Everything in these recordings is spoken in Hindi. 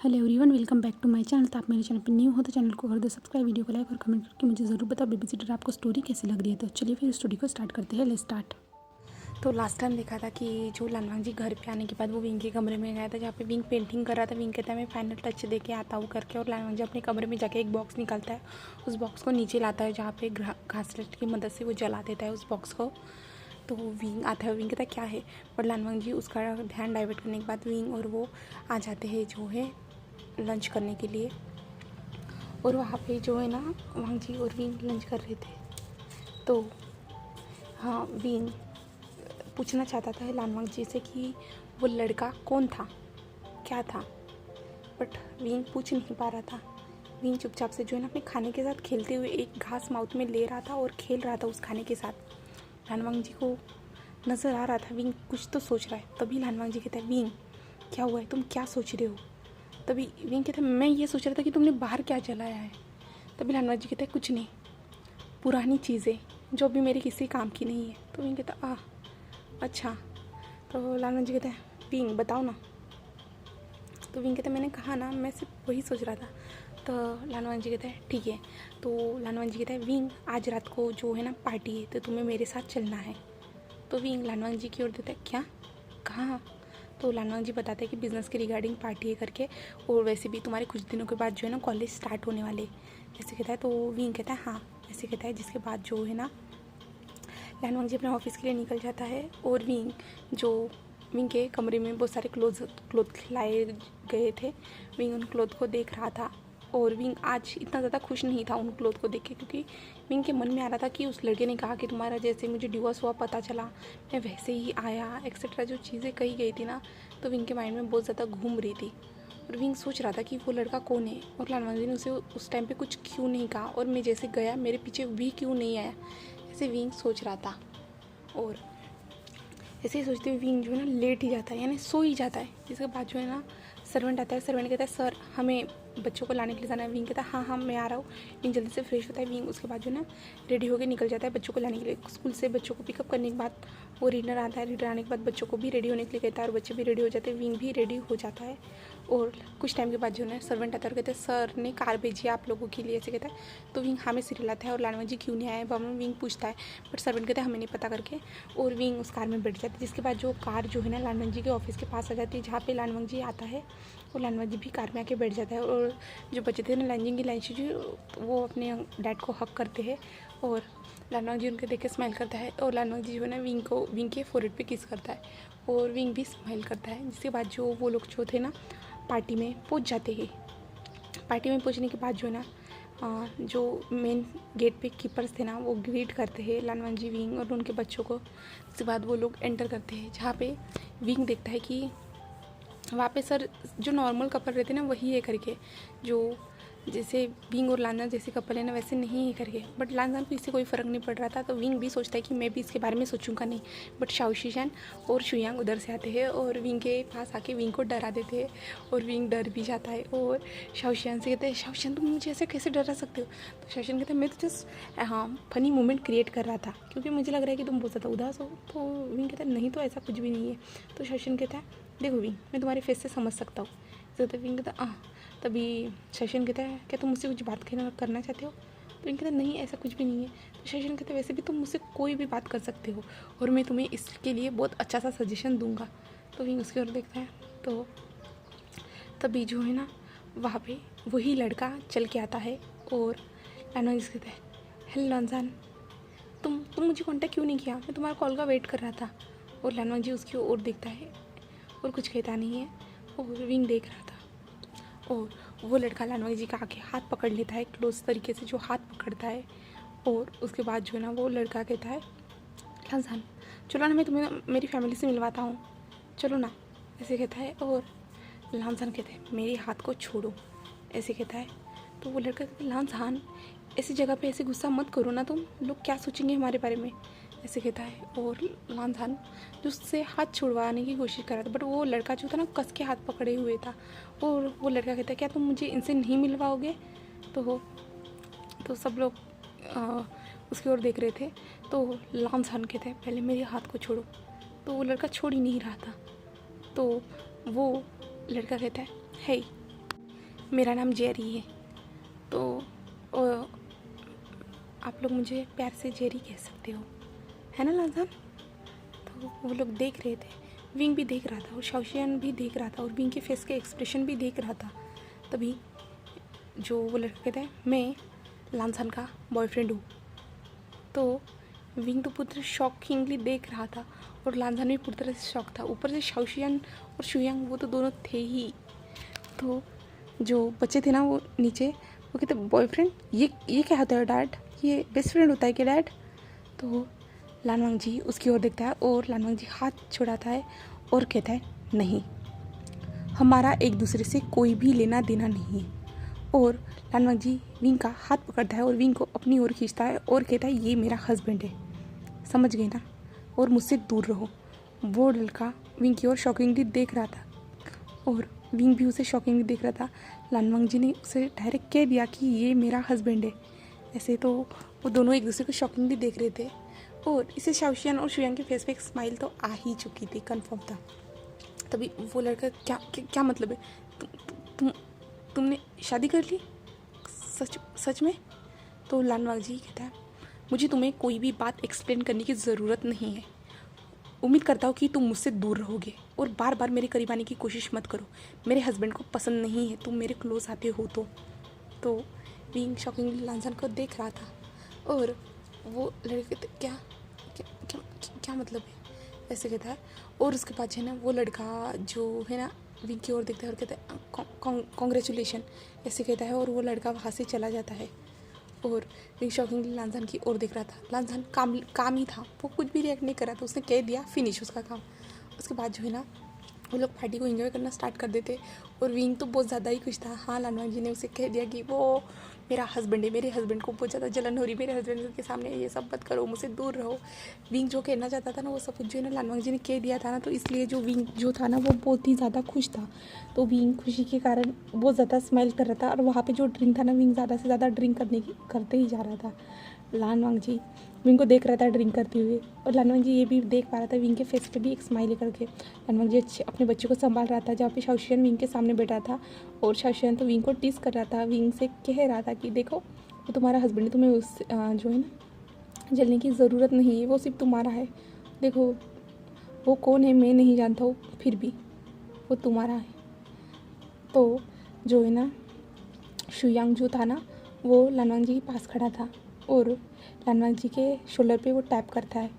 Hello everyone, welcome back to my channel. तो आप मेरे चैनल पर न्यू हो तो चैनल को कर दो सब्सक्राइब, वीडियो को लाइक और कमेंट करके मुझे ज़रूर बताओ बेबी सिटर आपको स्टोरी कैसी लग रही है। तो चलिए फिर स्टोरी को स्टार्ट करते हैं। Let's start. तो लास्ट टाइम देखा था कि जो लानवांग जी घर पे आने के बाद वो विंग के कमरे में गया था, जहाँ पे विंग पेंटिंग कर रहा था। विंग कहता है मैं फाइनल टच दे के आता हूँ करके, और लानवांग जी अपने कमरे में जाके एक बॉक्स निकालता है। उस बॉक्स को नीचे लाता है, जहाँ पे घासलेट की मदद से वो जला देता है उस बॉक्स को। तो विंग आता है, विंग कहता है क्या है, पर लानवांग जी उसका ध्यान डाइवर्ट करने के बाद विंग और वो आ जाते हैं जो है लंच करने के लिए। और वहाँ पे जो है ना वांग जी और विंग लंच कर रहे थे। तो हाँ, विंग पूछना चाहता था लानवांग जी से कि वो लड़का कौन था, क्या था, बट विंग पूछ नहीं पा रहा था। विंग चुपचाप से जो है ना अपने खाने के साथ खेलते हुए एक घास माउथ में ले रहा था और खेल रहा था उस खाने के साथ। लानवांग जी को नज़र आ रहा था विंग कुछ तो सोच रहा है। तभी लानवांग जी कहता है विंग क्या हुआ है, तुम क्या सोच रहे हो। तभी विंग कहता है मैं ये सोच रहा था कि तुमने बाहर क्या जलाया है। तभी लानवांग जी कहता है कुछ नहीं, पुरानी चीज़ें जो अभी मेरे किसी काम की नहीं है। तो विंग कहता अच्छा। तो लानवांग जी कहता है विंग बताओ ना। तो विंग कहता है मैंने कहा ना, मैं सिर्फ वही सोच रहा था। तो लानवांग जी कहता है ठीक है। तो लानवांग जी कहता है विंग आज रात को जो है ना पार्टी है, तो तुम्हें मेरे साथ चलना है। तो विंग लानवांग जी की ओर देता है क्या, कहाँ। तो लानवांग जी बताते हैं कि बिज़नेस के रिगार्डिंग पार्टी है करके, और वैसे भी तुम्हारे कुछ दिनों के बाद जो है ना कॉलेज स्टार्ट होने वाले, ऐसे कहता है। तो विंग कहता है हाँ ऐसे कहता है। जिसके बाद जो है ना लानवांग जी अपने ऑफिस के लिए निकल जाता है, और विंग के कमरे में बहुत सारे क्लोथ लाए गए थे। विंग उन क्लोथ को देख रहा था, और विंग आज इतना ज़्यादा खुश नहीं था उन क्लोथ को देख के, क्योंकि विंग के मन में आ रहा था कि उस लड़के ने कहा कि तुम्हारा जैसे मुझे डिवोर्स हुआ पता चला मैं वैसे ही आया एक्सेट्रा, जो चीज़ें कही गई थी ना, तो विंग के माइंड में बहुत ज़्यादा घूम रही थी। और विंग सोच रहा था कि वो लड़का कौन है, और लानवांग जी ने उसे उस टाइम पे कुछ क्यों नहीं कहा, और मैं जैसे गया मेरे पीछे भी क्यों नहीं आया, ऐसे विंग सोच रहा था। और ऐसे ही सोचते हुए विंग जो है ना लेट ही जाता है, यानी सो ही जाता है। जिसके बाद जो है ना सर्वेंट आता है। सर्वेंट कहता है सर हमें बच्चों को लाने के लिए जाना है। विंग कहता है हाँ हाँ मैं आ रहा हूँ। विंग जल्दी से फ्रेश होता है। विंग उसके बाद जो है ना रेडी होकर निकल जाता है बच्चों को लाने के लिए। स्कूल से बच्चों को पिकअप करने के बाद वो रीडर आता है। रीडर आने के बाद बच्चों को भी रेडी होने के लिए कहता है, और बच्चे भी रेडी हो जाते हैं। विंग भी रेडी हो जाता है। और कुछ टाइम के बाद जो है सर्वेंट आता है और कहते हैं सर ने कार भेजी है आप लोगों के लिए, ऐसे कहता है। तो विंग हाँ में सिर लाता है, और लानवांग जी क्यों नहीं आए विंग पूछता है, बट सर्वेंट कहता है हमें नहीं पता करके। और विंग उस कार में बैठ जाती है। जिसके बाद जो कार जो है ना लानवांग जी के ऑफिस के पास आ जाती है, जहाँ पे लानवांग जी आता है, और लानवांग जी भी कार में आके बैठ जाता है। और जो बच्चे थे ना लानवांग की लाइन जी वो अपने डैड को हक करते हैं, और लानवांग जी उनके देख के स्माइल करता है। और लानवांग जी जो है ना विंग के फोरहेड पे किस करता है, और विंग भी स्माइल करता है। जिसके बाद जो वो लोग जो थे ना पार्टी में पहुंच जाते हैं। पार्टी में पहुंचने के बाद जो है ना जो मेन गेट पे कीपर्स थे ना वो ग्रीट करते हैं लानवांग जी, विंग और उनके बच्चों को। उसके बाद वो लोग एंटर करते हैं, जहाँ पे विंग देखता है कि वहाँ पे सर जो नॉर्मल कपल रहते हैं ना वही है करके, जो जैसे विंग और लानजान जैसे कपल है ना वैसे नहीं है करके। बट लानजान को इससे कोई फ़र्क नहीं पड़ रहा था। तो विंग भी सोचता है कि मैं भी इसके बारे में सोचूंगा नहीं। बट शाओशियान और शुयांग उधर से आते हैं और विंग के पास आके विंग को डरा देते हैं, और विंग डर भी जाता है। और शाओशियान से कहते हैं शाओशियान तुम मुझे ऐसे कैसे डरा सकते हो। तो शाओशियान कहते हैं मैं तो जस्ट हाँ फनी मोमेंट क्रिएट कर रहा था, क्योंकि मुझे लग रहा है कि तुम बहुत ज़्यादा उदास हो। तो विंग कहता है नहीं तो ऐसा कुछ भी नहीं है। तो शाओशियान कहता है देखो विंग मैं तुम्हारे फेस से समझ सकता हूँ। तो विंग कहता तभी शशन कहता है क्या तुम मुझसे कुछ बात करना चाहते हो। तो विंग कहता है नहीं ऐसा कुछ भी नहीं है। तो शशन कहता है वैसे भी तुम मुझसे कोई भी बात कर सकते हो, और मैं तुम्हें इसके लिए बहुत अच्छा सा सजेशन दूंगा। तो विंग उसकी ओर देखता है। तो तभी जो है ना वहाँ पे वही लड़का चल के आता है, और लानवांग जी कहता है हेलो लानजान, तुम मुझे कॉन्टैक्ट क्यों नहीं किया, मैं तुम्हारा कॉल का वेट कर रहा था। और लानवांग जी उसकी ओर देखता है और कुछ कहता नहीं है, और विंग देख रहा था। और वो लड़का लानवांग जी का आके हाथ पकड़ लेता है क्लोज तरीके से, जो हाथ पकड़ता है। और उसके बाद जो है ना वो लड़का कहता है लानजान चलो ना मैं तुम्हें मेरी फैमिली से मिलवाता हूँ, चलो ना, ऐसे कहता है। और लानजान कहते हैं मेरे हाथ को छोड़ो, ऐसे कहता है। तो वो लड़का कहता है लानजान ऐसी जगह पे ऐसे गुस्सा मत करो ना, तुम लोग क्या सोचेंगे हमारे बारे में, ऐसे कहता है। और लानजान जो उससे हाथ छुड़वाने की कोशिश कर रहा था, बट वो लड़का जो था ना कस के हाथ पकड़े हुए था। और वो लड़का कहता है क्या तुम मुझे इनसे नहीं मिलवाओगे। तो सब लोग उसकी ओर देख रहे थे। तो लानजान कहते हैं पहले मेरे हाथ को छोड़ो। तो वो लड़का छोड़ ही नहीं रहा था। तो वो लड़का कहता है हे मेरा नाम जेरी है, तो आप लोग मुझे प्यार से जेरी कह सकते हो, है ना लांजान। तो वो लोग देख रहे थे, विंग भी देख रहा था और शाओशियान भी देख रहा था और विंग के फेस के एक्सप्रेशन भी देख रहा था। तभी जो वो लड़का कहता है मैं लांजान का बॉयफ्रेंड हूँ। तो विंग तो पूरी तरह शॉकिंगली देख रहा था और लांजान भी पूरी तरह से शॉक था। ऊपर से शाओशियान और शुयांग वो तो दोनों थे ही। तो जो बच्चे थे ना वो नीचे वो कहते बॉयफ्रेंड, ये क्या होता है डैड, ये बेस्ट फ्रेंड होता है क्या डैड। तो लानवांग जी उसकी ओर देखता है और लानवांग जी हाथ छुड़ाता है और कहता है नहीं, हमारा एक दूसरे से कोई भी लेना देना नहीं है। और लानवांग जी विंग का हाथ पकड़ता है और विंग को अपनी ओर खींचता है और कहता है ये मेरा हस्बैंड है, समझ गए ना, और मुझसे दूर रहो। वो लड़का विंग की ओर शॉकिंगली देख रहा था और विंग भी उसे शॉकिंगली देख रहा था। लानवांग जी ने उसे डायरेक्ट कह दिया कि ये मेरा हस्बैंड है। ऐसे तो वो दोनों एक दूसरे को शॉकिंगली देख रहे थे और इसे शाओशियान और शुयांग के फेस पे एक स्माइल तो आ ही चुकी थी, कंफर्म था। तभी वो लड़का क्या मतलब है, तुमने शादी कर ली, सच में। तो लानवांग जी कहता है मुझे तुम्हें कोई भी बात एक्सप्लेन करने की ज़रूरत नहीं है। उम्मीद करता हूँ कि तुम मुझसे दूर रहोगे और बार बार मेरे करीब आने की कोशिश मत करो। मेरे हस्बैंड को पसंद नहीं है तुम मेरे क्लोज आते हो। तो विंग शॉकिंगली लांजान को देख रहा था और वो लड़के क्या क्या क्या क्या मतलब है, ऐसे कहता है। और उसके बाद है ना वो लड़का जो है ना विंग की ओर देखता है और कहता है कॉन्ग्रेचुलेशन, ऐसे कहता है और वो लड़का वहाँ से चला जाता है। और विंग शॉकिंगली लांजान की ओर देख रहा था। लांजान काम ही था, वो कुछ भी रिएक्ट नहीं कर रहा था, उसने कह दिया फिनिश उसका काम। उसके बाद जो है ना वो लोग पार्टी को एंजॉय करना स्टार्ट कर देते और विंग तो बहुत ज़्यादा ही खुश था। हाँ, लानवांग जी ने उसे कह दिया कि वो मेरा हस्बैंड है, मेरे हस्बैंड को बहुत ज़्यादा जलन हो रही, मेरे हस्बैंड के सामने ये सब मत करो, मुझसे दूर रहो। विंग जो कहना चाहता था ना वो सब कुछ जो है ना लानवांग जी ने कह दिया था ना, तो इसलिए जो विंग जो था ना वो बहुत ही ज़्यादा खुश था। तो विंग खुशी के कारण बहुत ज़्यादा स्माइल कर रहा था और वहाँ पर जो ड्रिंक था ना विंग ज़्यादा से ज़्यादा ड्रिंक करते ही जा रहा था। लानवांग जी विंग को देख रहा था ड्रिंक करते हुए और लानवांग जी ये भी देख पा रहा था विंग के फेस पे भी एक स्माइल करके। लानवांग जी अपने बच्चे को संभाल रहा था जहाँ पे शाओशियान विंग के सामने बैठा था और शाओशियान तो विंग को टीस कर रहा था, विंग से कह रहा था कि देखो वो तुम्हारा हस्बैंड है, तुम्हें उस जो है ना जलने की ज़रूरत नहीं है, वो सिर्फ तुम्हारा है। देखो वो कौन है मैं नहीं जानता हूँ, फिर भी वो तुम्हारा है। तो जो है ना शुयांग जो था ना वो लानवांग जी के पास खड़ा था और लानवांग जी के शोल्डर पे वो टैप करता है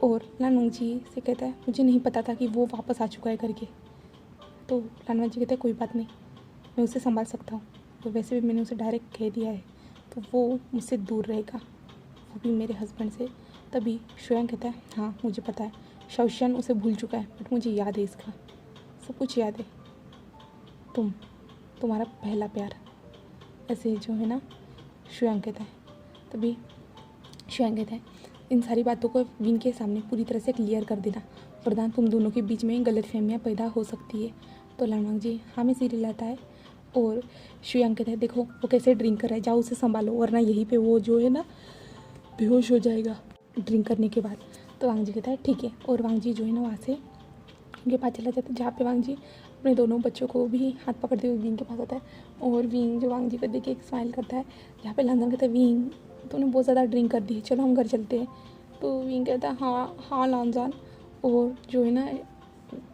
और लानवांग जी से कहता है मुझे नहीं पता था कि वो वापस आ चुका है करके। तो लानवांग जी कहते हैं कोई बात नहीं, मैं उसे संभाल सकता हूँ, तो वैसे भी मैंने उसे डायरेक्ट कह दिया है तो वो मुझसे दूर रहेगा, वो भी मेरे हस्बैंड से। तभी शुयांग कहता है हाँ मुझे पता है, शाओशियान उसे भूल चुका है बट मुझे याद है, इसका सब कुछ याद है, तुम्हारा पहला प्यार, ऐसे जो है ना शुयांग कहता है। तभी शुयांग कहता है इन सारी बातों को विंग के सामने पूरी तरह से क्लियर कर देना, वरदान तुम दोनों के बीच में गलतफहमियां पैदा हो सकती है। तो लानवांग जी हाँ में सिर हिलाता है और शुयांग कहता है देखो वो कैसे ड्रिंक कर रहा है, जाओ उसे संभालो वरना यहीं पे वो जो है ना बेहोश हो जाएगा ड्रिंक करने के बाद। तो वांग जी कहता है ठीक है और वांग जी जो है ना वहाँ से उनके पास चला जाता है जहाँ पे वांग जी अपने दोनों बच्चों को भी हाथ पकड़ते हुए विंग के पास आता है और विंग जो वांग जी को देख के एक स्माइल करता है। यहाँ पे लांजान कहता है विंग तूने बहुत ज़्यादा ड्रिंक कर दी, चलो हम घर चलते हैं। तो विंग कहता है हाँ लांजान। और जो है ना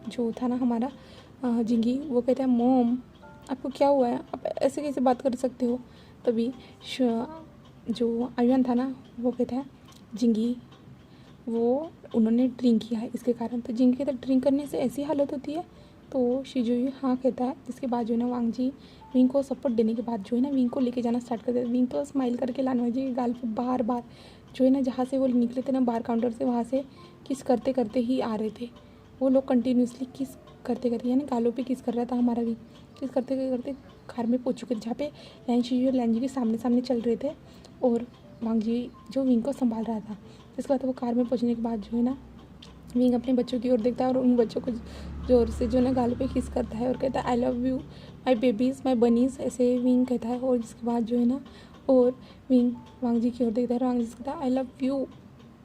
जो था ना हमारा जिंगी वो कहता है मॉम आपको क्या हुआ है, आप ऐसे कैसे बात कर सकते हो। तभी जो आयुन था ना वो कहता है जिंगी वो उन्होंने ड्रिंक किया है इसके कारण। तो जिंगी कहता है ड्रिंक करने से ऐसी हालत होती है। तो शिजुई हाँ कहता है। जिसके बाद जो है ना वांग जी विंग को सपोर्ट देने के बाद जो है ना विंग को लेके जाना स्टार्ट कर देते। विंग तो स्माइल करके लानवांग जी के गाल पे बार बार जो है ना जहाँ से वो निकले थे ना बार काउंटर से वहाँ से किस करते करते ही आ रहे थे। वो लोग कंटिन्यूसली किस करते करते यानी गालों पे किस कर रहा था हमारा विंग, किस करते करते घर में पहुँच चुके थे जहाँ पे लैन शिजुई और लैन जी के सामने सामने चल रहे थे और वांग जी जो विंग को संभाल रहा था। इसके बाद वो कार में पहुँचने के बाद जो है ना विंग अपने बच्चों की ओर देखता है और उन बच्चों को जोर से जो है ना गालों पे किस करता है और कहता है I love you my babies my bunnies, ऐसे विंग कहता है। और जिसके बाद जो है ना और विंग वांग जी की ओर देखता है और वांग जी कहता है आई लव यू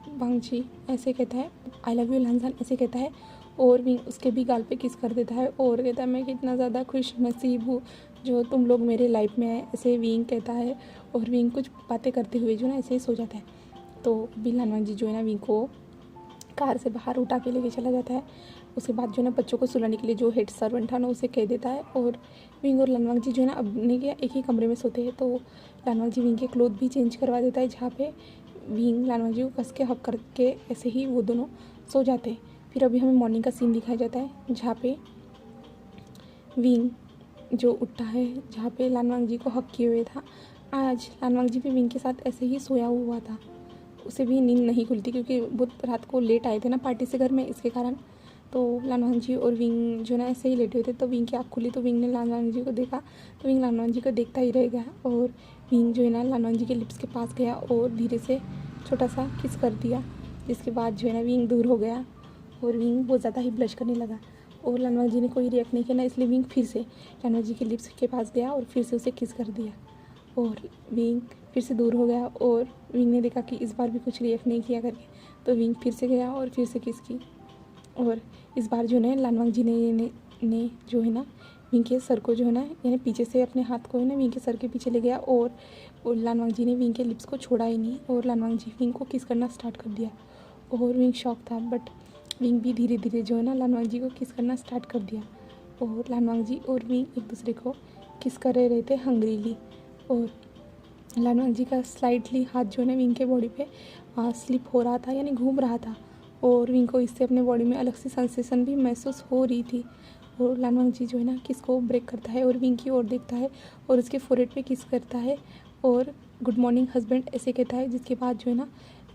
वांग जी, ऐसे कहता है आई लव यू लांजान, ऐसे कहता है और विंग उसके भी गाल पे किस कर देता है और कहता है मैं कितना ज़्यादा खुश नसीब हूँ जो तुम लोग मेरे लाइफ में है, ऐसे विंग कहता है। और विंग कुछ बातें करते हुए जो ना ऐसे ही सो जाता है। तो अभी लानवांग जी जो है ना विंग को कार से बाहर उठा के लेके चला जाता है। उसके बाद जो है ना बच्चों को सुलाने के लिए जो हेड सर्वेंट था ना उसे कह देता है। और विंग और लानवांग जी जो है ना अपने के एक ही कमरे में सोते हैं। तो लानवांग जी विंग के क्लोथ भी चेंज करवा देता है, जहाँ पे विंग लानवांग जी को कस के हक करके ऐसे ही वो दोनों सो जाते हैं। फिर अभी हमें मॉर्निंग का सीन दिखाया जाता है, जहाँ पे विंग जो उठता है, जहाँ पे लानवांग जी को हक किए हुए था। आज लानवांग जी भी विंग के साथ ऐसे ही सोया हुआ था। उसे भी नींद नहीं खुलती क्योंकि बहुत रात को लेट आए थे ना पार्टी से घर में, इसके कारण। तो लानवांग जी और विंग जो ना ऐसे ही लेटे हुए थे। तो विंग की आँख खुली तो विंग ने लानवांग जी को देखा। तो विंग लानवांग जी को देखता ही रह गया। और विंग जो है ना लानवांग जी के लिप्स के पास गया और धीरे से छोटा सा किस कर दिया, जिसके बाद जो है ना विंग दूर हो गया। और विंग बहुत ज़्यादा ही ब्लश करने लगा। और लानवांग जी ने कोई रिएक्ट नहीं किया ना, इसलिए विंग फिर से लानवांग जी के लिप्स के पास गया और फिर से उसे किस कर दिया। और विंग फिर से दूर हो गया। और विंग ने देखा कि इस बार भी कुछ रिएक्ट नहीं किया करके, तो विंग फिर से गया और फिर से किस की। और इस बार जो है लानवांग जी ने जो है ना विंग के सर को जो है ना यानी पीछे से अपने हाथ को है ना विंग के सर के पीछे ले गया। और लानवांग जी ने विंग के लिप्स को छोड़ा ही नहीं और लानवांग जी विंग को किस करना स्टार्ट कर दिया। और विंग शॉक था, बट विंग भी धीरे धीरे जो है ना लानवांग जी को किस करना स्टार्ट कर दिया। और लानवांग जी और विंग एक दूसरे को किस कर रहे थे हंग्रीली। और लानवांग जी का स्लाइटली हाथ जो है ना विंग के बॉडी पे स्लिप हो रहा था, यानी घूम रहा था। और विंग को इससे अपने बॉडी में अलग सी सेंसेशन भी महसूस हो रही थी। और लानवांग जी जो है ना किस को ब्रेक करता है और विंग की ओर देखता है और उसके फोरहेड पे किस करता है और गुड मॉर्निंग हस्बैंड ऐसे कहता है, जिसके बाद जो है ना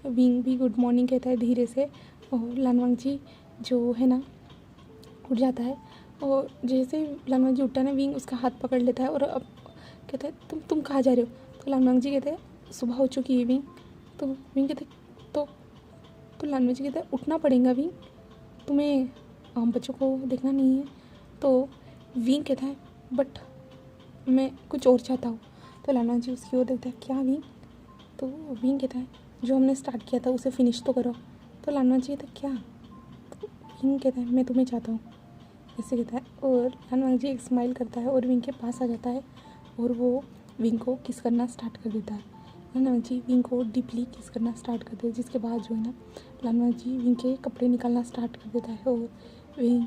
विंग भी गुड मॉर्निंग कहता है धीरे से। और लानवांग जी जो है ना उठ जाता है। और जैसे लानवांग जी उठता है ना विंग उसका हाथ पकड़ लेता है और अब कहता है तुम कहाँ जा रहे हो। तो लानवांग जी कहते हैं सुबह हो चुकी है विंग। तो विंग कहते तो लानवांग जी कहते हैं उठना पड़ेगा विंग, तुम्हें बच्चों को देखना नहीं है। तो विंग कहता है बट मैं कुछ और चाहता हूँ। तो लानवांग जी उसकी ओर देखता है, क्या विंग। तो विंग कहता है जो हमने स्टार्ट किया था उसे फिनिश तो करो। तो लानवांग जी कहता है क्या। तो विंग कहता है मैं तुम्हें चाहता हूँ, ऐसे कहता है। और लानवांग जी एक स्माइल करता है और विंग के पास आ जाता है और वो विंग को किस करना स्टार्ट कर देता है। लानवांग जी विंग को डीपली किस करना स्टार्ट कर देता है, जिसके बाद जो है ना लानवांग जी विंग के कपड़े निकालना स्टार्ट कर देता है। और विंग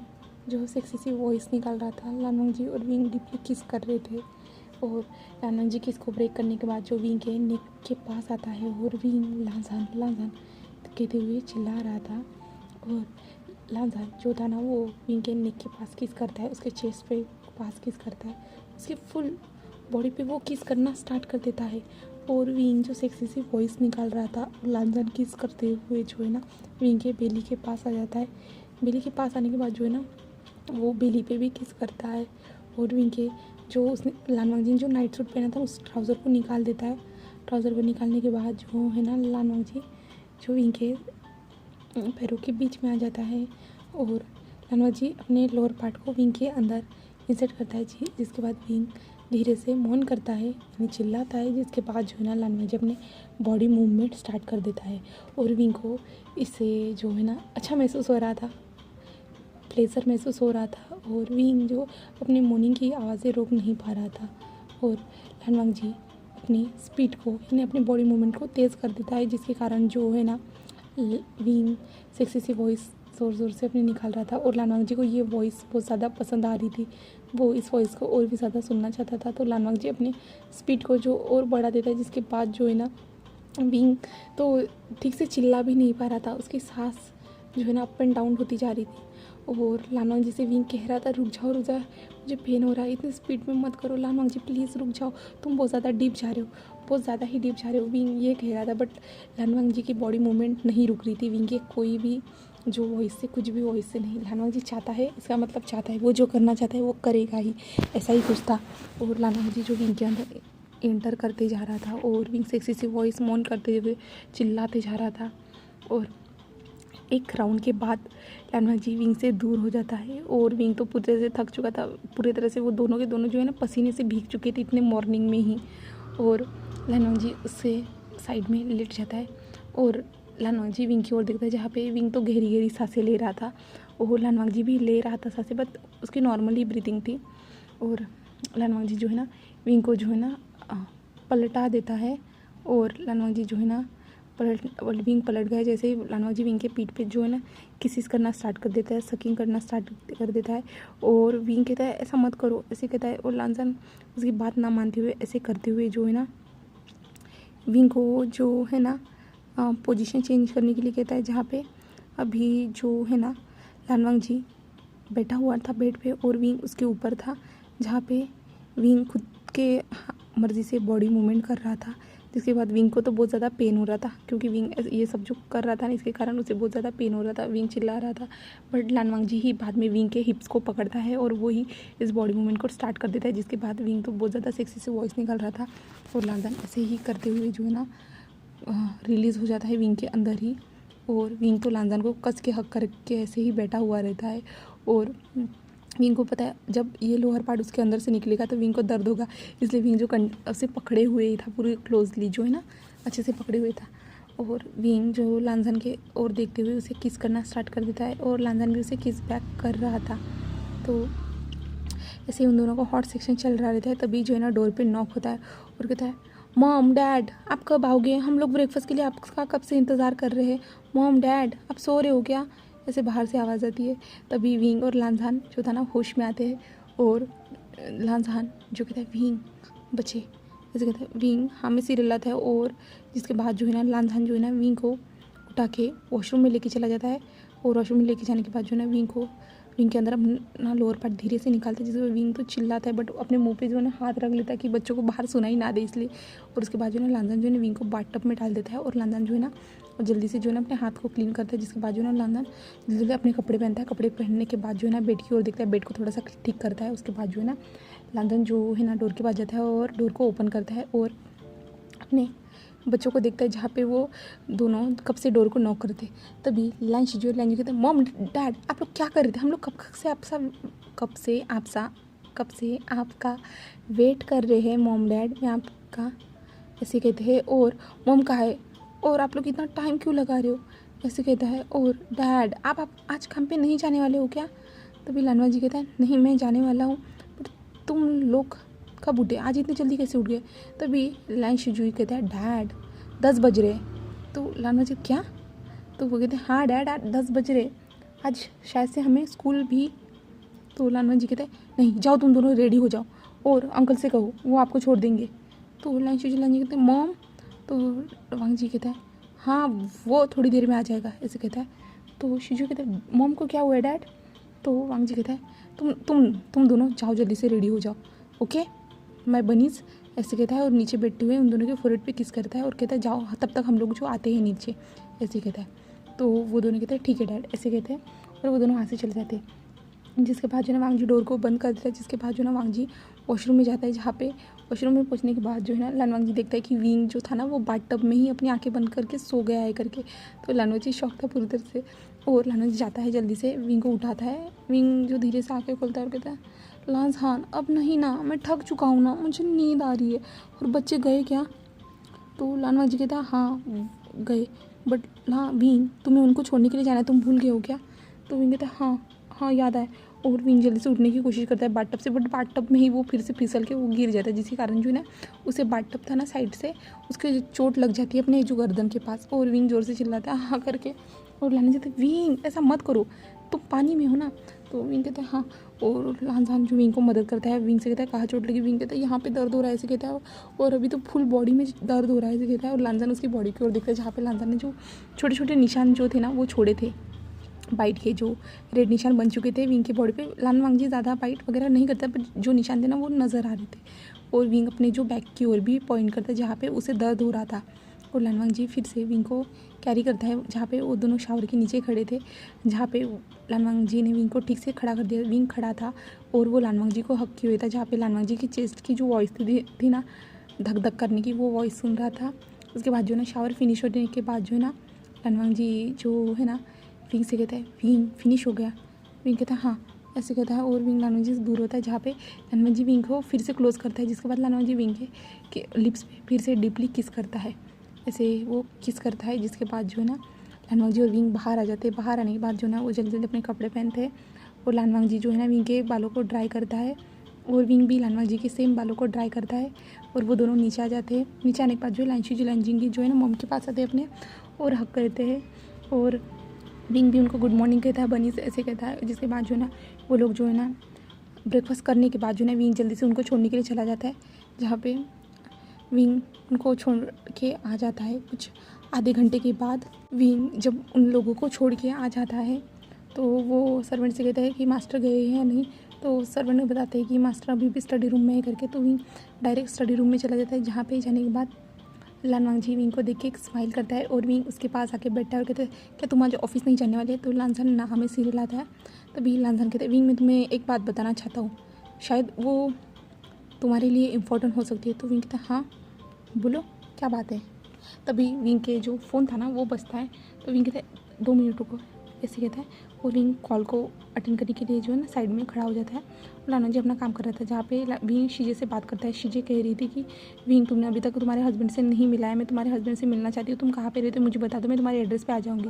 जो सेक्सी सी वॉइस निकाल रहा था, लानवांग जी और विंग डीपली किस कर रहे थे। और लानवांग जी किस को ब्रेक करने के बाद जो विंग के नेक के पास आता है और विंग लांजान लांजान कहते हुए चिल्ला रहा था। और लांजान जो था ना वो विंग के नेक के पास किस करता है, उसके चेस्ट पे पास किस करता है, उसके फुल बॉडी पे वो किस करना स्टार्ट कर देता है। और विंग जो सेक्सी सी वॉइस निकाल रहा था लांजान किस करते हुए जो है ना विंग के बेली के पास आ जाता है। बेली के पास आने के बाद जो है ना वो बेली पे भी किस करता है। और विंग के जो उसने लानवांग जी ने जो नाइट सूट पहना था उस ट्राउज़र को निकाल देता है। ट्राउज़र को निकालने के बाद जो है ना लानवांग जी जो विंग के पैरों के बीच में आ जाता है। और लानवांग जी अपने लोअर पार्ट को विंग के अंदर इंसर्ट करता है जी, जिसके बाद विंग धीरे से मौन करता है यानी चिल्लाता है, जिसके बाद जो है ना लानवांग जी अपने बॉडी मूवमेंट स्टार्ट कर देता है। और विंग को इससे जो है ना अच्छा महसूस हो रहा था, प्लेजर महसूस हो रहा था। और विंग जो अपनी मॉर्निंग की आवाज़ें रोक नहीं पा रहा था। और लानवांग जी अपनी स्पीड को यानी अपनी बॉडी मूवमेंट को तेज़ कर देता है, जिसके कारण जो है ना विंग सेक्सी सी वॉइस ज़ोर ज़ोर से अपनी निकाल रहा था। और लानवांग जी को ये वॉइस बहुत ज़्यादा पसंद आ रही थी, वो इस वॉइस को और भी ज़्यादा सुनना चाहता था। तो लानवांग जी अपनी स्पीड को जो और बढ़ा देता है, जिसके बाद जो है ना विंग तो ठीक से चिल्ला भी नहीं पा रहा था, उसकी सांस जो है ना अप एंड डाउन होती जा रही थी। और लानवांग जी से विंग कह रहा था रुक जाओ मुझे पेन हो रहा है, इतनी स्पीड में मत करो लानवांग जी प्लीज़ रुक जाओ, तुम बहुत ज़्यादा डीप जा रहे हो, बहुत ज़्यादा ही डीप जा रहे हो, विंग ये कह रहा था। बट लानवांग जी की बॉडी मूवमेंट नहीं रुक रही थी, विंग के कोई भी जो वॉइस से कुछ भी वॉइस से नहीं। लानवांग जी चाहता है, इसका मतलब चाहता है, वो जो करना चाहता है वो करेगा ही, ऐसा ही कुछ था। और लानवांग जी जो विंग के अंदर एंटर करते जा रहा था और विंग सेक्सी सी वॉइस मौन करते हुए चिल्लाते जा रहा था। और एक राउंड के बाद लानवांग जी विंग से दूर हो जाता है। और विंग तो पूरी तरह से थक चुका था, पूरी तरह से वो दोनों के दोनों जो है ना पसीने से भीग चुके थे इतने मॉर्निंग में ही। और लानवांग जी उससे साइड में लेट जाता है और लानवांग जी विंग की ओर देखता है, जहाँ पे विंग तो गहरी गहरी सांसें ले रहा था और लानवांग जी भी ले रहा था सांसें, बट उसकी नॉर्मली ब्रीथिंग थी। और लानवांग जी जो है ना विंग को जो है ना पलटा देता है और लानवांग जी जो है ना विंग पलट गया। जैसे ही लानवांग जी विंग के पीठ पे जो है ना किसिस करना स्टार्ट कर देता है, सकिंग करना स्टार्ट कर देता है और विंग कहता है ऐसा मत करो, ऐसे कहता है। और लानजान उसकी बात ना मानते हुए ऐसे करते हुए जो है ना विंग को जो है ना पोजीशन चेंज करने के लिए कहता है, जहाँ पे अभी जो है ना लानवांग जी बैठा हुआ था बेड पे और विंग उसके ऊपर था, जहाँ पे विंग खुद के मर्ज़ी से बॉडी मूवमेंट कर रहा था। जिसके बाद विंग को तो बहुत ज़्यादा पेन हो रहा था, क्योंकि विंग ये सब जो कर रहा था ना इसके कारण उसे बहुत ज़्यादा पेन हो रहा था। विंग चिल्ला रहा था, बट लानवांग जी ही बाद में विंग के हिप्स को पकड़ता है और वो ही इस बॉडी मूवमेंट को स्टार्ट कर देता है। जिसके बाद विंग तो बहुत ज़्यादा सेक्सी से वॉइस निकल रहा था और लानजान ऐसे ही करते हुए जो है ना रिलीज़ हो जाता है विंग के अंदर ही। और विंग तो लानजान को कस के हक करके ऐसे ही बैठा हुआ रहता है और विंग को पता है जब ये लोअर पार्ट उसके अंदर से निकलेगा तो विंग को दर्द होगा, इसलिए विंग जो उसे पकड़े हुए ही था पूरे क्लोजली जो है ना अच्छे से पकड़े हुए था। और विंग जो लानजान के ओर देखते हुए उसे किस करना स्टार्ट कर देता है और लानजान भी उसे किस बैक कर रहा था। तो ऐसे उन दोनों का हॉट सेक्शन चल रहा रहता है। तभी जो है ना डोर पे नॉक होता है और कहता है मॉम डैड आप कब आओगे, हम लोग ब्रेकफास्ट के लिए आपका कब से इंतज़ार कर रहे हैं। मॉम डैड आप सो रहे हो क्या, ऐसे बाहर से आवाज़ आती है। तभी विंग और लानजान जो था ना होश में आते हैं और लानजान जो कहता है विंग बचे, ऐसे कहता है विंग हमें सिर हिलाता है। और जिसके बाद जो है ना लानजान जो है ना विंग को उठा के वॉशरूम में लेके चला जाता है और वॉशरूम में लेके जाने के बाद जो है ना विंग के अंदर अपना लोअर पार्ट धीरे से निकालता है, जिसमें विंग तो चिल्लाता है बट अपने मुंह पे जो है ना हाथ रख लेता है कि बच्चों को बाहर सुनाई ना दे इसलिए। और उसके बाद जो है ना लानजान जो है ना विंग को बाथटब में डाल देता है और लानजान जो है ना जल्दी से जो है ना अपने हाथ को क्लीन करता है। जिसके बाद जो है ना लानजान जल्दी अपने कपड़े पहनता है। कपड़े पहनने के बाद जो है ना बेड की ओर देखता है, बेड को थोड़ा सा ठीक करता है। उसके बाद जो है ना लानजान जो है ना डोर के पास जाता है और डोर को ओपन करता है और अपने बच्चों को देखता है जहाँ पे वो दोनों कब से डोर को नॉक करते। तभी लंच कहते हैं मॉम डैड आप लोग क्या कर रहे थे, हम लोग कब से आपका वेट कर रहे हैं मॉम डैड, मैं आपका ऐसे कहते हैं। और मॉम कहाँ है और आप लोग इतना टाइम क्यों लगा रहे हो, ऐसे कहता है। और डैड आप आज काम पे नहीं जाने वाले हो क्या। तभी लानवांग जी कहता है नहीं मैं जाने वाला हूँ, पर तुम लोग कब उठे, आज इतनी जल्दी कैसे उठ गए। तभी लाइन शिजुई कहता है डैड 10 बज रहे। तो लानवांग जी क्या, तो वो कहते हैं हाँ डैड आज 10 बज रहे, आज शायद से हमें स्कूल भी। तो लानवांग जी कहते हैं नहीं जाओ तुम दोनों रेडी हो जाओ और अंकल से कहो वो आपको छोड़ देंगे। तो लाइन शिजुई कहते हैं मॉम, तो वांग जी कहता है हाँ वो थोड़ी देर में आ जाएगा, ऐसे कहता है। तो शिजू कहता है मॉम को क्या हुआ है डैड। तो वांग जी कहता है तुम दोनों जाओ जल्दी से रेडी हो जाओ, ओके मैं बनीज, ऐसे कहता है। और नीचे बैठे हुए उन दोनों के फोrehead पे किस करता है और कहता है जाओ तब तक हम लोग जो आते हैं नीचे, ऐसे कहता है। तो वो दोनों कहते हैं ठीक है डैड, ऐसे कहते हैं और वो दोनों वहाँ से चले जाते हैं। जिसके बाद जो है ना वांग जी डोर को बंद कर देता है। जिसके बाद जो है ना वांग जी वॉशरूम में जाता है, जहाँ पे वॉशरूम में पहुँचने के बाद जो है ना लानवांग जी देखता है कि विंग जो था ना वो बाथटब में ही अपनी आंखें बंद करके सो गया है करके। तो लानवांग जी शौक था पूरी तरह से और लानवांग जी जाता है जल्दी से विंग को उठाता है। विंग जो धीरे से आंखें खोलता है और कहता है लानजान अब नहीं ना, मैं थक चुका हूँ ना, मुझे नींद आ रही है। और बच्चे गए क्या। तो लानवांग जी कहता है हाँ गए, बट हाँ विंग तुम्हें उनको छोड़ने के लिए जाना है, तुम भूल गए हो क्या। तो विंग कहता है हाँ याद आए। और विंग जल्दी से उठने की कोशिश करता है बाथटब से, बट बाथटब में ही वो फिर से फिसल के वो गिर जाता है, जिसके कारण जो है ना उसे बाथटब था ना साइड से उसके चोट लग जाती है अपने जो गर्दन के पास। और विंग जोर से चिल्लाता है हाँ करके और लानवांग जी कहते हैं विंग ऐसा मत करो तुम पानी में हो ना। तो विंग कहता है हाँ। और लानजान जो विंग को मदद करता है, विंग से कहता है कहाँ चोट लगी। विंग कहता है यहाँ पे दर्द हो रहा है, ऐसे कहता है। और अभी तो फुल बॉडी में दर्द हो रहा है, ऐसे कहता है। और लानजान उसकी बॉडी की ओर देखता है, जहाँ पे लानजान ने जो छोटे छोटे निशान जो थे ना वो छोड़े थे, बाइट के जो रेड निशान बन चुके थे विंग की बॉडी पे। लानवांग जी ज़्यादा बाइट वगैरह नहीं करता, पर जो निशान थे ना वो नज़र आ रहे थे। और विंग अपने जो बैक की ओर भी पॉइंट करता है जहाँ पे उसे दर्द हो रहा था। और लानवांग जी फिर से विंग को कैरी करता है, जहाँ पे वो दोनों शावर के नीचे खड़े थे, जहाँ पे लानवांग जी ने विंग को ठीक से खड़ा कर दिया। विंग खड़ा था और वो लानवांग जी को हक किए हुए था, जहाँ पे लानवांग जी की चेस्ट की जो वॉइस थी ना धक धक करने की, वो वॉइस सुन रहा था। उसके बाद जो है ना शावर फिनिश होने के बाद जो है ना लानवांग जी जो है ना विंग से कहता है विंग फिनिश हो गया। विंग कहता है हाँ, ऐसे कहता है। और विंग लानवांग जी से दूर होता है, जहाँ पे लानवांग जी विंग को फिर से क्लोज करता है। जिसके बाद लानवांग जी विंग के लिप्स पे फिर से डीपली किस करता है, ऐसे वो किस करता है। जिसके बाद जो है ना लानवांग जी और विंग बाहर आ जाते हैं। बाहर आने के बाद जो है ना वो जल्दी जल्दी अपने कपड़े पहनते हैं और लानवांग जी जो है ना विंग के बालों को ड्राई करता है और विंग भी लानवांग जी के सेम बालों को ड्राई करता है और वो दोनों नीचे आ जाते हैं। नीचे आने के बाद जो लानजिंग जो है ना मॉम के पास आते हैं अपने और हक करते हैं और विंग भी उनको गुड मॉर्निंग कहता है, बनी से ऐसे कहता है। जिसके बाद जो है ना वो लोग जो है ना ब्रेकफास्ट करने के बाद जो है विंग जल्दी से उनको छोड़ने के लिए चला जाता है, जहाँ पे विंग उनको छोड़ के आ जाता है। कुछ आधे घंटे के बाद विंग जब उन लोगों को छोड़ के आ जाता है तो वो सर्वेंट से कहता है कि मास्टर गए हैं या नहीं, तो सर्वेंट ने बताते हैं कि मास्टर अभी भी स्टडी रूम में है करके। तो विंग डायरेक्ट स्टडी रूम में चला जाता है, जहाँ पे जाने के बाद लानवांग जी विंग को देख के एक स्माइल करता है और विंग उसके पास आके बैठता है और कहते हैं क्या तुम आज ऑफिस नहीं जाने वाले? तो लानसन ना हमें सीरियल आता है। तभी लानसन कहते हैं विंग मैं तुम्हें एक बात बताना चाहता हूँ, शायद वो तुम्हारे लिए इम्पोर्टेंट हो सकती है। तो विंग कहता है हाँ बोलो क्या बात है। तभी विंग के जो फ़ोन था ना वो बजता है, तो विंग कहता है 2 मिनट रुको ऐसे कहता है और विंग कॉल को अटेंड करने के लिए जो है ना साइड में खड़ा हो जाता है। और लाना जी अपना काम कर रहा था, जहाँ पे विंग शीजे से बात करता है। शीजे कह रही थी कि विंग तुमने अभी तक तुम्हारे हस्बैंड से नहीं मिला है, मैं तुम्हारे हस्बैंड से मिलना चाहती हूँ, तुम कहाँ पे रहते हो मुझे बता दो, मैं तुम्हारे एड्रेस पे आ जाऊँगी।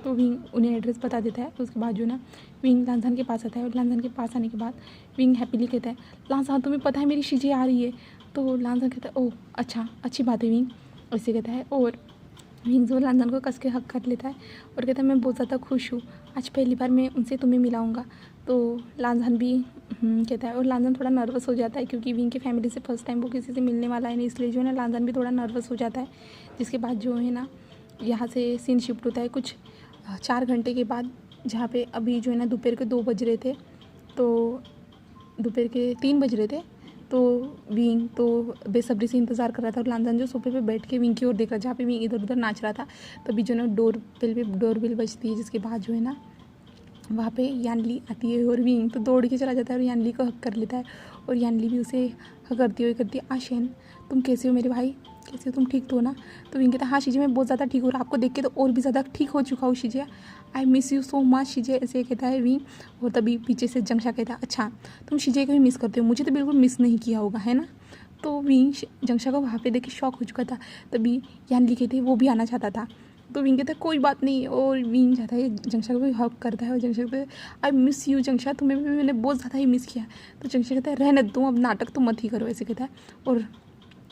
तो विंग उन्हें एड्रेस बता देता है। तो उसके बाद जो है ना विंग लानसान के पास आता है और लानसान के पास आने के बाद विंग हैप्पीली कहता है लानसान तुम्हें पता है मेरी शीजे आ रही है? तो लानसान कहता है ओह अच्छा अच्छी बात है विंग, ऐसे कहता है। और विंग जो लानसान को कस के हक कर लेता है और कहता है मैं बहुत ज़्यादा खुश हूँ, आज पहली बार मैं उनसे तुम्हें मिलाऊंगा। तो लानसान भी कहता है और लानसान थोड़ा नर्वस हो जाता है क्योंकि विंग की फैमिली से फर्स्ट टाइम वो किसी से मिलने वाला है नहीं, इसलिए जो है ना लानसान भी थोड़ा नर्वस हो जाता है। जिसके बाद जो है ना यहाँ से सीन शिफ्ट होता है कुछ 4 घंटे के बाद, जहाँ पे अभी जो है ना दोपहर के 2 बज रहे थे, तो दोपहर के 3 बज रहे थे। तो विंग तो बेसब्री से इंतज़ार कर रहा था और लानसान जो सोफे पे बैठ के विंग की ओर देख रहा, जहाँ पे विंग इधर उधर नाच रहा था। तभी जो है ना डोर बेल बजती है, जिसके बाद जो है ना वहाँ पे यानली आती है और विंग तो दौड़ के चला जाता है और यानली को हक कर लेता है। और यानली भी उसे हक करती हुई कहती है आशेन तुम कैसे हो मेरे भाई, कैसे हो तुम, ठीक तो हो ना? तो विंग कहता है हाँ शीजे मैं बहुत ज़्यादा ठीक हो रहा, आपको देख के तो और भी ज़्यादा ठीक हो चुका हूँ शीजे, I miss you so much शीजे, ऐसे कहता है विंग। और तभी पीछे से जंगशा कहता है अच्छा तुम शीजे को भी मिस करते हो, मुझे तो बिल्कुल मिस नहीं किया होगा है ना? तो विंग जंगशा को वहाँ पे देख के शॉक हो चुका था। तभी यानली कहते वो भी आना चाहता था, तो विंग कहता है कोई बात नहीं, और विंग जाता है जंगशा को भी हक करता है और जंगशा कहता है आई मिस यू जंगशा, तुम्हें भी मैंने बहुत ज़्यादा ही मिस किया। तो जंगशा कहता है रहने दो अब नाटक तो मत ही करो, ऐसे कहता है। और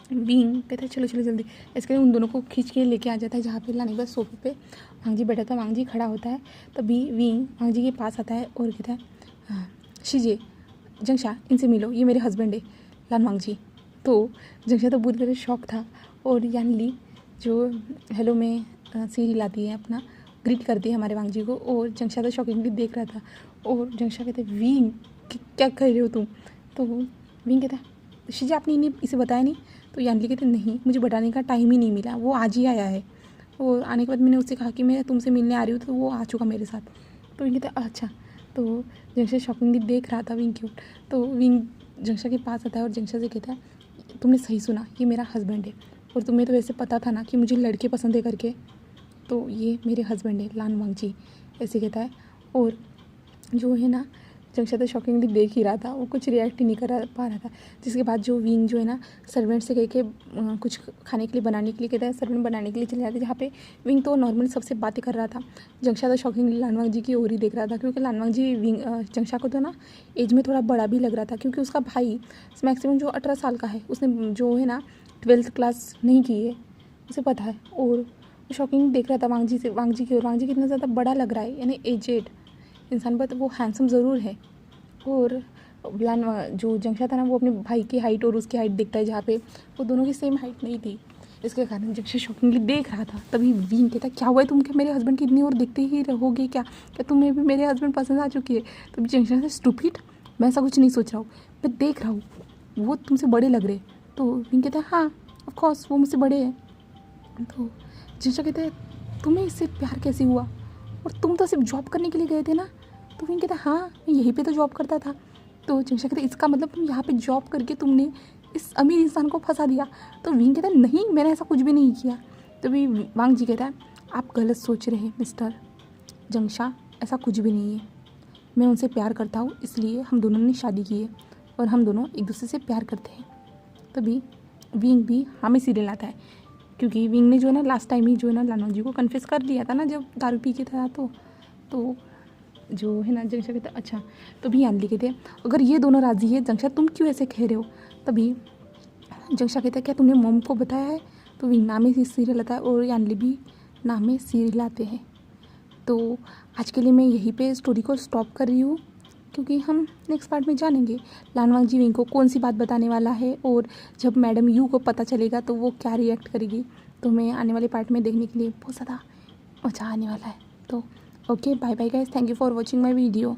विंग कहता है चलो चलो जल्दी, ऐसे करके उन दोनों को खींच के लेके आ जाता है, जहाँ पे लाने के बाद सोफे पे वांग जी बैठा था, वांग जी खड़ा होता है। तभी विंग वांग जी के पास आता है और कहता है हाँ शीजे जंगशा इनसे मिलो, ये मेरे हस्बैंड है लान वांग जी। तो जंगशा तो बुरी तरह शौक था और यानली जो हेलो में सीरी लाती है अपना ग्रीट करती है हमारे वांग जी को, और जंगशा तो शॉकिंगली देख रहा था। और जंगशा कहते हैं विंग क्या कर रहे हो तुम? तो विंग कहता है शीजे आपने इन्हें इसे बताया नहीं? तो यानली कहते नहीं मुझे बताने का टाइम ही नहीं मिला, वो आज ही आया है, और आने के बाद मैंने उससे कहा कि मैं तुमसे मिलने आ रही हूँ, तो वो आ चुका मेरे साथ। तो विंग कहता है अच्छा। तो जंगशा शॉकिंगली देख रहा था विंग क्यों। तो विंग जंगशा के पास आता है और जंगशा से कहता है तुमने सही सुना, ये मेरा हस्बैंड है, और तुम्हें तो वैसे पता था ना कि मुझे लड़के पसंद है करके, तो ये मेरे हस्बैंड है लान वांग जी, ऐसे कहता है। और जो है ना जंगशा तो शॉकिंगली देख ही रहा था, वो कुछ रिएक्ट ही नहीं कर पा रहा था। जिसके बाद जो विंग जो है ना सर्वेंट से कह के कुछ खाने के लिए बनाने के लिए कहता है, सर्वेंट बनाने के लिए चले जाते हैं, जहाँ पे विंग तो नॉर्मली सबसे बातें कर रहा था। जंगशा तो शॉकिंगली लानवांग जी की ओर ही देख रहा था, क्योंकि लानवांग जी जंगशा को तो ना एज में थोड़ा बड़ा भी लग रहा था, क्योंकि उसका भाई मैक्सिमम जो 18 साल का है, उसने जो है ना 12th क्लास नहीं की है, उसे पता है। और शॉकिंग देख रहा था वांग जी की ओर, वांग जी कितना ज़्यादा बड़ा लग रहा है, यानी एजेड इंसान, बट वो हैंडसम ज़रूर है। और जो जंगशा था ना वो अपने भाई की हाइट और उसकी हाइट देखता है, जहाँ पे वो दोनों की सेम हाइट नहीं थी, इसके कारण जंगशा शॉकिंगली देख रहा था। तभी विंग कहता क्या हुआ है, तुम क्या मेरे हस्बैंड की इतनी और देखते ही रहोगे क्या तुम्हें भी मेरे हस्बैंड पसंद आ चुकी है? तभी जंगशा से स्टूपिड, मैं ऐसा कुछ नहीं सोच रहा हूँ, मैं देख रहा हूँ वो तुमसे बड़े लग रहे। तो विंग कहता है हाँ ऑफकोर्स वो मुझसे बड़े हैं। तो जंगशा कहते हैं तुम्हें इससे प्यार कैसे हुआ, और तुम तो सिर्फ जॉब करने के लिए गए थे ना? तो विंग कहता हाँ मैं यहीं पे तो जॉब करता था। तो जंगशा कहते इसका मतलब तुम यहाँ पे जॉब करके तुमने इस अमीर इंसान को फंसा दिया? तो विंग कहता नहीं मैंने ऐसा कुछ भी नहीं किया। तो भी वांग जी कहता है आप गलत सोच रहे हैं मिस्टर जंगशा, ऐसा कुछ भी नहीं है, मैं उनसे प्यार करता हूँ, इसलिए हम दोनों ने शादी की है और हम दोनों एक दूसरे से प्यार करते हैं। तभी विंग भी हमें सीरियल आता है, क्योंकि विंग ने जो है ना लास्ट टाइम ही जो है ना लानवांग जी को कन्फेस कर दिया था ना जब दारू पी के था। तो जो है ना जंक्षा कहता है अच्छा। तो भी यानली कहते हैं अगर ये दोनों राज़ी है जंक्षा तुम क्यों ऐसे कह रहे हो। तभी जंक्षा कहता है क्या तुमने मॉम को बताया है। तो वीना में सीरियल आता है और यानली भी नाम में सीरियल आते हैं। तो आज के लिए मैं यहीं पे स्टोरी को स्टॉप कर रही हूँ क्योंकि हम नेक्स्ट पार्ट में जानेंगे लानवांग जीविंग को कौन सी बात बताने वाला है और जब मैडम यू को पता चलेगा तो वो क्या रिएक्ट करेगी। तो मैं आने वाले पार्ट में देखने के लिए बहुत ज़्यादा मज़ा आने वाला है। तो okay bye bye guys, thank you for watching my video.